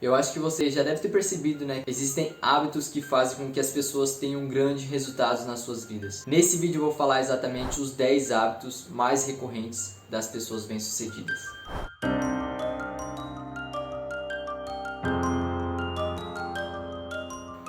Eu acho que você já deve ter percebido, né? Existem hábitos que fazem com que as pessoas tenham grandes resultados nas suas vidas. Nesse vídeo eu vou falar exatamente os 10 hábitos mais recorrentes das pessoas bem-sucedidas.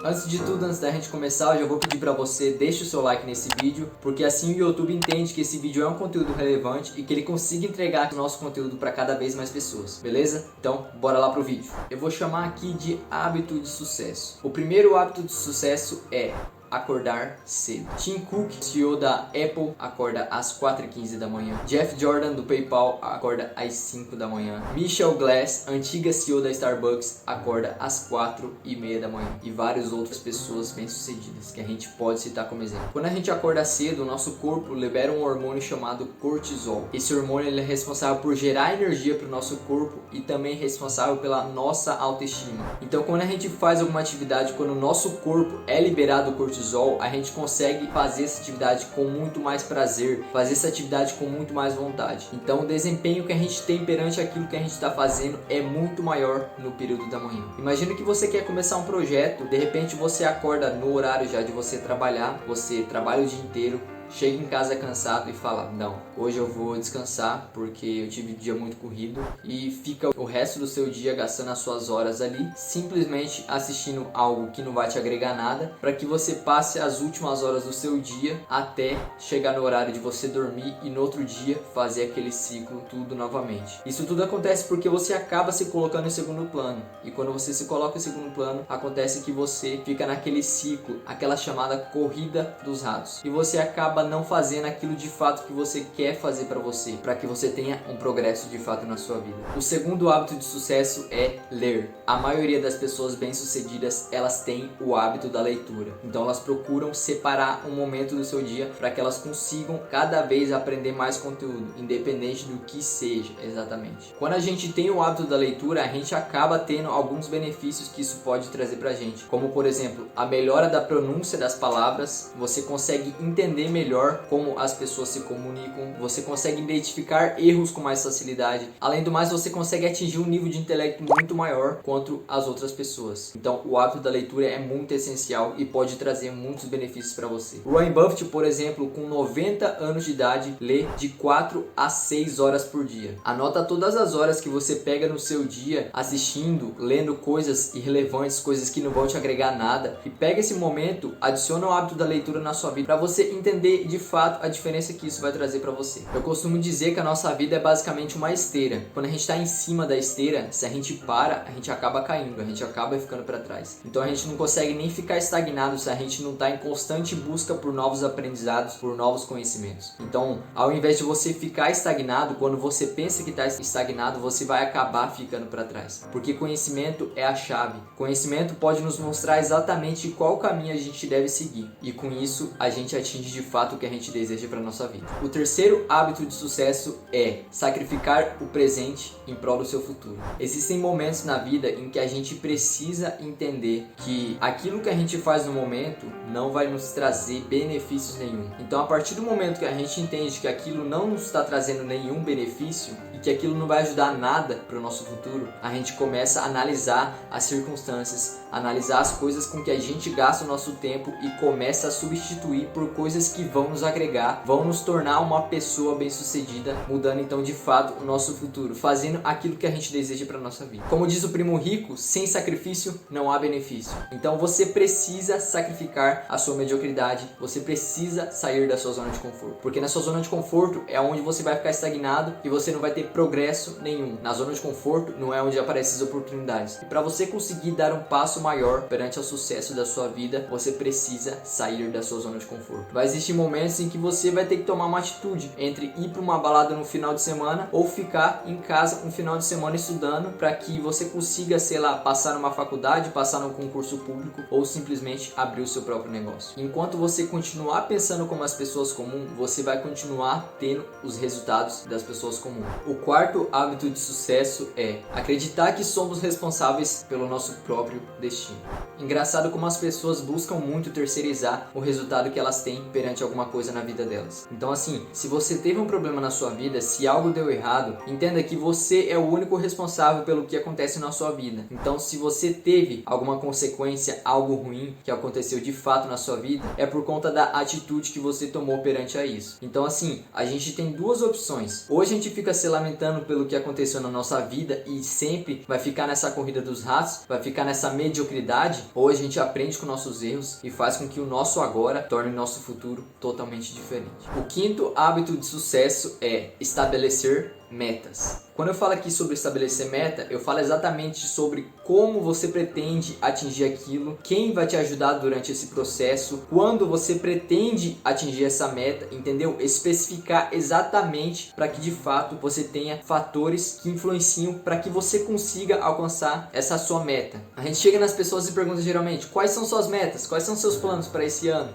Antes de tudo, antes da gente começar, eu já vou pedir para você deixe o seu like nesse vídeo, porque assim o YouTube entende que esse vídeo é um conteúdo relevante e que ele consiga entregar o nosso conteúdo para cada vez mais pessoas, beleza? Então, bora lá pro vídeo. Eu vou chamar aqui de hábito de sucesso. O primeiro hábito de sucesso é acordar cedo. Tim Cook, CEO da Apple, acorda às 4h15 da manhã. Jeff Jordan, do PayPal, acorda às 5 da manhã. Michelle Glass, antiga CEO da Starbucks, acorda às 4h30 da manhã. E várias outras pessoas bem-sucedidas que a gente pode citar como exemplo. Quando a gente acorda cedo, o nosso corpo libera um hormônio chamado cortisol. Esse hormônio ele é responsável por gerar energia para o nosso corpo e também responsável pela nossa autoestima. Então, quando a gente faz alguma atividade, quando o nosso corpo é liberado do cortisol, a gente consegue fazer essa atividade com muito mais prazer, fazer essa atividade com muito mais vontade. Então o desempenho que a gente tem perante aquilo que a gente está fazendo é muito maior no período da manhã. Imagina que você quer começar um projeto, de repente você acorda no horário já de você trabalhar, você trabalha o dia inteiro, chega em casa cansado e fala, não, hoje eu vou descansar porque eu tive um dia muito corrido, e fica o resto do seu dia gastando as suas horas ali, simplesmente assistindo algo que não vai te agregar nada, para que você passe as últimas horas do seu dia até chegar no horário de você dormir e no outro dia fazer aquele ciclo tudo novamente. Isso tudo acontece porque você acaba se colocando em segundo plano, e quando você se coloca em segundo plano, acontece que você fica naquele ciclo, aquela chamada corrida dos ratos, e você acaba não fazendo aquilo de fato que você quer fazer para você, para que você tenha um progresso de fato na sua vida. O segundo hábito de sucesso é ler. A maioria das pessoas bem-sucedidas, elas têm o hábito da leitura. Então elas procuram separar um momento do seu dia para que elas consigam cada vez aprender mais conteúdo, independente do que seja exatamente. Quando a gente tem o hábito da leitura, a gente acaba tendo alguns benefícios que isso pode trazer pra gente, como por exemplo, a melhora da pronúncia das palavras, você consegue entender melhor como as pessoas se comunicam, você consegue identificar erros com mais facilidade. Além do mais, você consegue atingir um nível de intelecto muito maior quanto as outras pessoas. Então, o hábito da leitura é muito essencial e pode trazer muitos benefícios para você. Warren Buffett, por exemplo, com 90 anos de idade, lê de 4 a 6 horas por dia. Anota todas as horas que você pega no seu dia assistindo, lendo coisas irrelevantes, coisas que não vão te agregar nada, e pega esse momento, adiciona o hábito da leitura na sua vida para você entender de fato a diferença que isso vai trazer para você. Eu costumo dizer que a nossa vida é basicamente uma esteira. Quando a gente está em cima da esteira, se a gente para, a gente acaba caindo, a gente acaba ficando para trás. Então a gente não consegue nem ficar estagnado se a gente não está em constante busca por novos aprendizados, por novos conhecimentos. Então, ao invés de você ficar estagnado, quando você pensa que está estagnado, você vai acabar ficando para trás. Porque conhecimento é a chave. Conhecimento pode nos mostrar exatamente qual caminho a gente deve seguir. E com isso, a gente atinge de fato o que a gente deseja para nossa vida. O terceiro hábito de sucesso é sacrificar o presente em prol do seu futuro. Existem momentos na vida em que a gente precisa entender que aquilo que a gente faz no momento não vai nos trazer benefícios nenhum. Então, a partir do momento que a gente entende que aquilo não nos está trazendo nenhum benefício e que aquilo não vai ajudar nada para o nosso futuro, a gente começa a analisar as circunstâncias, analisar as coisas com que a gente gasta o nosso tempo e começa a substituir por coisas que vão nos agregar, vão nos tornar uma pessoa bem-sucedida, mudando então de fato o nosso futuro, fazendo aquilo que a gente deseja para nossa vida. Como diz o Primo Rico, sem sacrifício não há benefício. Então você precisa sacrificar a sua mediocridade, você precisa sair da sua zona de conforto, porque na sua zona de conforto é onde você vai ficar estagnado e você não vai ter progresso nenhum. Na zona de conforto não é onde aparecem as oportunidades. E para você conseguir dar um passo maior perante o sucesso da sua vida, você precisa sair da sua zona de conforto. Vai existir momentos em que você vai ter que tomar uma atitude entre ir para uma balada no final de semana ou ficar em casa um final de semana estudando para que você consiga, sei lá, passar numa faculdade, passar num concurso público ou simplesmente abrir o seu próprio negócio. Enquanto você continuar pensando como as pessoas comuns, você vai continuar tendo os resultados das pessoas comuns. O quarto hábito de sucesso é acreditar que somos responsáveis pelo nosso próprio destino. Engraçado como as pessoas buscam muito terceirizar o resultado que elas têm perante alguma alguma coisa na vida delas. Então assim, se você teve um problema na sua vida, se algo deu errado, entenda que você é o único responsável pelo que acontece na sua vida. Então se você teve alguma consequência, algo ruim que aconteceu de fato na sua vida, é por conta da atitude que você tomou perante a isso. Então assim, a gente tem duas opções. Ou a gente fica se lamentando pelo que aconteceu na nossa vida e sempre vai ficar nessa corrida dos ratos, vai ficar nessa mediocridade, ou a gente aprende com nossos erros e faz com que o nosso agora torne o nosso futuro totalmente diferente. O quinto hábito de sucesso é estabelecer metas. Quando eu falo aqui sobre estabelecer meta, eu falo exatamente sobre como você pretende atingir aquilo, quem vai te ajudar durante esse processo, quando você pretende atingir essa meta, entendeu? Especificar exatamente para que de fato você tenha fatores que influenciam para que você consiga alcançar essa sua meta. A gente chega nas pessoas e pergunta geralmente: quais são suas metas? Quais são seus planos para esse ano?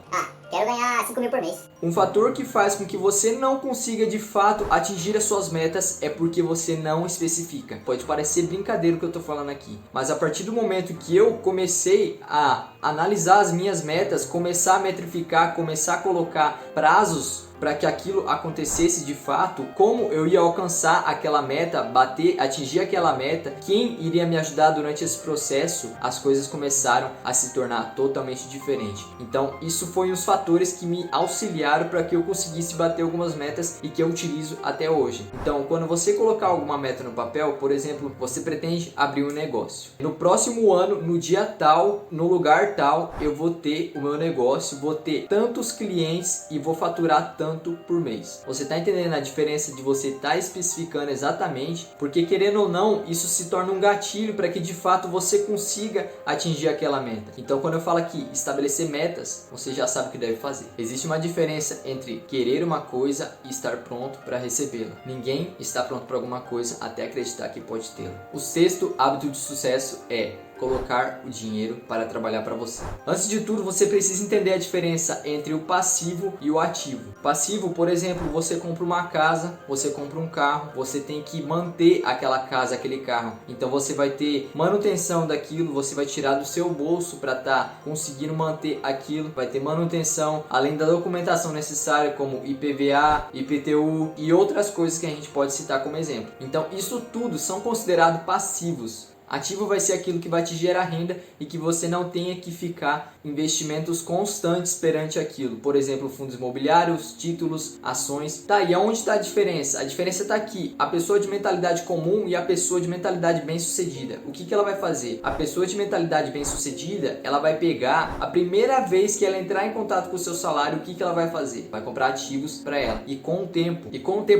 Quero ganhar 5 mil por mês. Um fator que faz com que você não consiga de fato atingir as suas metas é porque você não especifica. Pode parecer brincadeira o que eu tô falando aqui, mas a partir do momento que eu comecei a analisar as minhas metas, começar a metrificar, começar a colocar prazos para que aquilo acontecesse de fato, como eu ia alcançar aquela meta, atingir aquela meta, quem iria me ajudar durante esse processo, as coisas começaram a se tornar totalmente diferentes. Então isso foi os fatores que me auxiliaram para que eu conseguisse bater algumas metas e que eu utilizo até hoje. Então quando você colocar alguma meta no papel, por exemplo, você pretende abrir um negócio. No próximo ano, no dia tal, no lugar tal, eu vou ter o meu negócio, vou ter tantos clientes e vou faturar tanto por mês. Você está entendendo a diferença de você estar especificando exatamente? Porque querendo ou não, isso se torna um gatilho para que de fato você consiga atingir aquela meta. Então quando eu falo aqui estabelecer metas, você já sabe o que deve fazer. Existe uma diferença entre querer uma coisa e estar pronto para recebê-la. Ninguém está pronto para alguma coisa até acreditar que pode tê-la. O sexto hábito de sucesso é colocar o dinheiro para trabalhar para você. Antes de tudo, você precisa entender a diferença entre o passivo e o ativo. Passivo, por exemplo, você compra uma casa, você compra um carro, você tem que manter aquela casa, aquele carro. Então você vai ter manutenção daquilo, você vai tirar do seu bolso para estar conseguindo manter aquilo, vai ter manutenção, além da documentação necessária como IPVA, IPTU e outras coisas que a gente pode citar como exemplo. Então isso tudo são considerados passivos. Ativo vai ser aquilo que vai te gerar renda e que você não tenha que ficar investimentos constantes perante aquilo. Por exemplo, fundos imobiliários, títulos, ações. Tá, e aonde está a diferença? A diferença está aqui. A pessoa de mentalidade comum e a pessoa de mentalidade bem-sucedida. O que ela vai fazer? A pessoa de mentalidade bem-sucedida, ela vai pegar a primeira vez que ela entrar em contato com o seu salário, o que ela vai fazer? Vai comprar ativos para ela. E com o tempo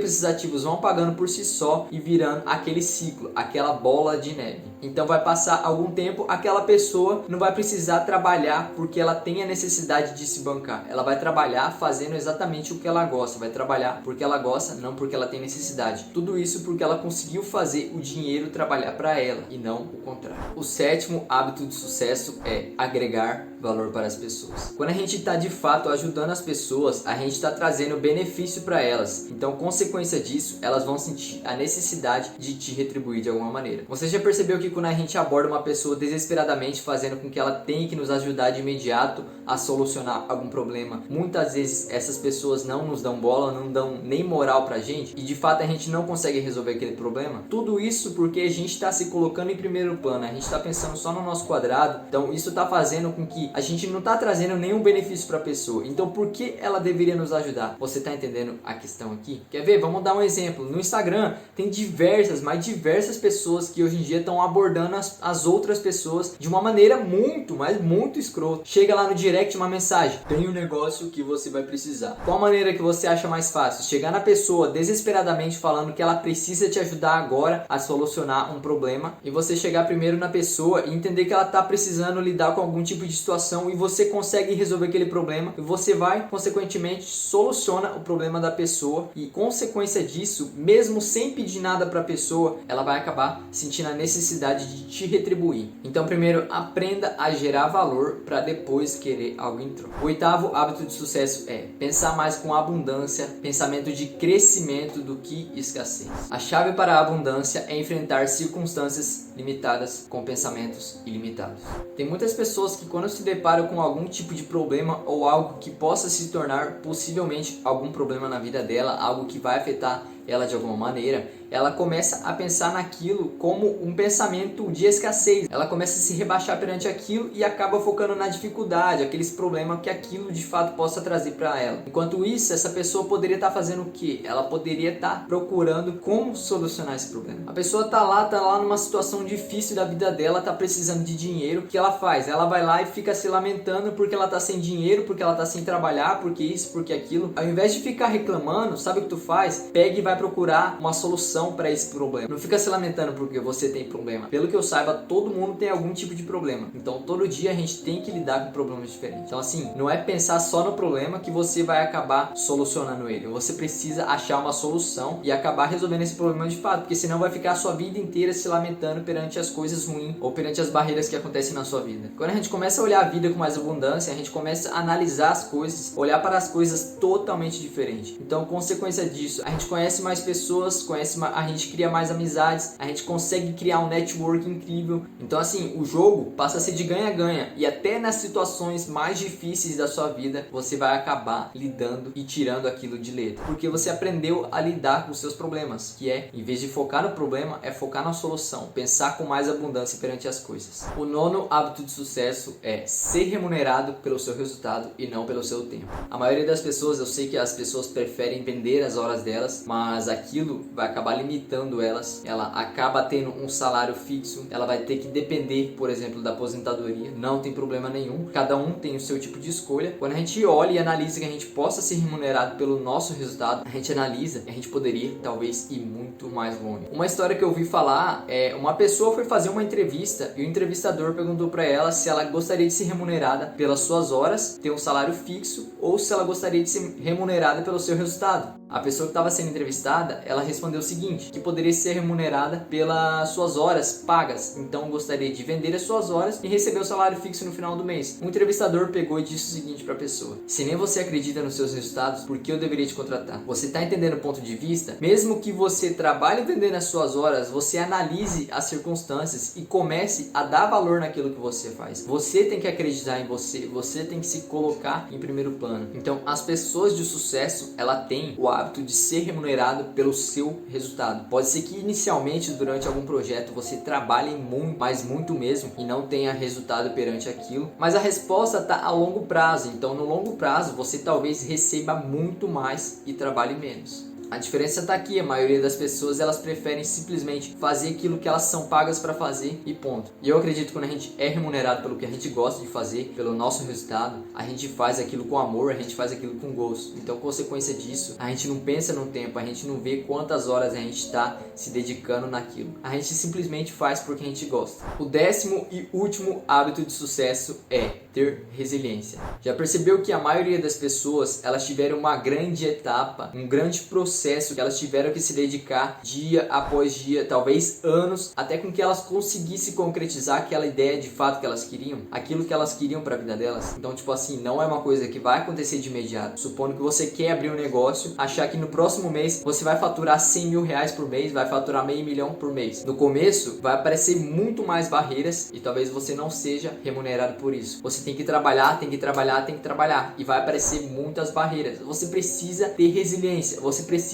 esses ativos vão pagando por si só e virando aquele ciclo, aquela bola de neve. Então vai passar algum tempo, aquela pessoa não vai precisar trabalhar porque ela tem a necessidade de se bancar. Ela vai trabalhar fazendo exatamente o que ela gosta. Vai trabalhar porque ela gosta, não porque ela tem necessidade. Tudo isso porque ela conseguiu fazer o dinheiro trabalhar para ela e não o contrário. O sétimo hábito de sucesso é agregar valor para as pessoas. Quando a gente está de fato ajudando as pessoas, a gente está trazendo benefício para elas. Então, consequência disso, elas vão sentir a necessidade de te retribuir de alguma maneira. Você já percebeu que quando a gente aborda uma pessoa desesperadamente, fazendo com que ela tenha que nos ajudar de imediato a solucionar algum problema, muitas vezes essas pessoas não nos dão bola, não dão nem moral pra gente e de fato a gente não consegue resolver aquele problema? Tudo isso porque a gente está se colocando em primeiro plano, a gente está pensando só no nosso quadrado. Então isso está fazendo com que a gente não está trazendo nenhum benefício para a pessoa. Então por que ela deveria nos ajudar? Você está entendendo a questão aqui? Quer ver? Vamos dar um exemplo. No Instagram tem diversas pessoas que hoje em dia estão abordando as outras pessoas de uma maneira muito escrota. Chega lá no direct uma mensagem: tem um negócio que você vai precisar. Qual a maneira que você acha mais fácil? Chegar na pessoa desesperadamente falando que ela precisa te ajudar agora a solucionar um problema, e você chegar primeiro na pessoa e entender que ela está precisando lidar com algum tipo de situação e você consegue resolver aquele problema e você vai, consequentemente, soluciona o problema da pessoa e, consequência disso, mesmo sem pedir nada para a pessoa, ela vai acabar sentindo a necessidade de te retribuir. Então, primeiro, aprenda a gerar valor para depois querer algo em troca. O oitavo hábito de sucesso é pensar mais com abundância, pensamento de crescimento do que escassez. A chave para a abundância é enfrentar circunstâncias limitadas com pensamentos ilimitados. Tem muitas pessoas que, quando se depara com algum tipo de problema ou algo que possa se tornar possivelmente algum problema na vida dela, algo que vai afetar ela de alguma maneira, ela começa a pensar naquilo como um pensamento de escassez. Ela começa a se rebaixar perante aquilo e acaba focando na dificuldade, aqueles problemas que aquilo de fato possa trazer para ela. Enquanto isso, essa pessoa poderia estar fazendo o quê? Ela poderia estar procurando como solucionar esse problema. A pessoa tá lá numa situação difícil da vida dela, tá precisando de dinheiro. O que ela faz? Ela vai lá e fica se lamentando porque ela tá sem dinheiro, porque ela tá sem trabalhar, porque isso, porque aquilo. Ao invés de ficar reclamando, sabe o que tu faz? Pega e vai procurar uma solução para esse problema. Não fica se lamentando porque você tem problema. Pelo que eu saiba, todo mundo tem algum tipo de problema. Então todo dia a gente tem que lidar com problemas diferentes. Então assim, não é pensar só no problema que você vai acabar solucionando ele. Você precisa achar uma solução e acabar resolvendo esse problema de fato, porque senão vai ficar a sua vida inteira se lamentando perante as coisas ruins ou perante as barreiras que acontecem na sua vida. Quando a gente começa a olhar a vida com mais abundância, a gente começa a analisar as coisas, olhar para as coisas totalmente diferente. Então, consequência disso, a gente conhece mais pessoas, a gente cria mais amizades, a gente consegue criar um network incrível. Então assim, o jogo passa a ser de ganha-ganha e até nas situações mais difíceis da sua vida, você vai acabar lidando e tirando aquilo de letra, porque você aprendeu a lidar com os seus problemas, que é, em vez de focar no problema, é focar na solução, pensar com mais abundância perante as coisas. O nono hábito de sucesso é ser remunerado pelo seu resultado e não pelo seu tempo. A maioria das pessoas, eu sei que as pessoas preferem vender as horas delas, mas aquilo vai acabar limitando elas. Ela acaba tendo um salário fixo, ela vai ter que depender, por exemplo, da aposentadoria. Não tem problema nenhum, cada um tem o seu tipo de escolha. Quando a gente olha e analisa que a gente possa ser remunerado pelo nosso resultado, a gente analisa que a gente poderia talvez ir muito mais longe. Uma história que eu ouvi falar é uma pessoa foi fazer uma entrevista e o entrevistador perguntou para ela se ela gostaria de ser remunerada pelas suas horas, ter um salário fixo, ou se ela gostaria de ser remunerada pelo seu resultado. A pessoa que estava sendo entrevistada, ela respondeu o seguinte, que poderia ser remunerada pelas suas horas pagas, então gostaria de vender as suas horas e receber o salário fixo no final do mês. O entrevistador pegou e disse o seguinte para a pessoa: se nem você acredita nos seus resultados, por que eu deveria te contratar? Você está entendendo o ponto de vista? Mesmo que você trabalhe vendendo as suas horas, você analise as circunstâncias e comece a dar valor naquilo que você faz. Você tem que acreditar em você, você tem que se colocar em primeiro plano. Então, as pessoas de sucesso, ela tem o hábito de ser remunerado pelo seu resultado. Pode ser que inicialmente durante algum projeto você trabalhe muito, mas muito mesmo, e não tenha resultado perante aquilo, mas a resposta está a longo prazo. Então no longo prazo você talvez receba muito mais e trabalhe menos. A diferença está aqui, a maioria das pessoas elas preferem simplesmente fazer aquilo que elas são pagas para fazer e ponto. E eu acredito que quando a gente é remunerado pelo que a gente gosta de fazer, pelo nosso resultado, a gente faz aquilo com amor, a gente faz aquilo com gosto. Então, consequência disso, a gente não pensa no tempo, a gente não vê quantas horas a gente está se dedicando naquilo. A gente simplesmente faz porque a gente gosta. O 10º e último hábito de sucesso é ter resiliência. Já percebeu que a maioria das pessoas, elas tiveram uma grande etapa, um grande processo que elas tiveram que se dedicar dia após dia, talvez anos, até com que elas conseguissem concretizar aquela ideia de fato que elas queriam, aquilo que elas queriam para a vida delas. Então, tipo assim, não é uma coisa que vai acontecer de imediato. Supondo que você quer abrir um negócio, achar que no próximo mês você vai faturar 100 mil reais por mês, vai faturar meio milhão por mês. No começo, vai aparecer muito mais barreiras e talvez você não seja remunerado por isso. Você tem que trabalhar, tem que trabalhar, tem que trabalhar e vai aparecer muitas barreiras. Você precisa ter resiliência, você precisa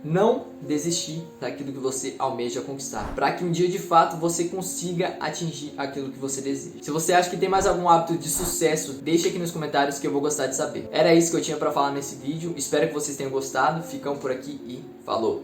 não desistir daquilo que você almeja conquistar, para que um dia de fato você consiga atingir aquilo que você deseja. Se você acha que tem mais algum hábito de sucesso, deixa aqui nos comentários que eu vou gostar de saber. Era isso que eu tinha para falar nesse vídeo, espero que vocês tenham gostado, ficamos por aqui e falou!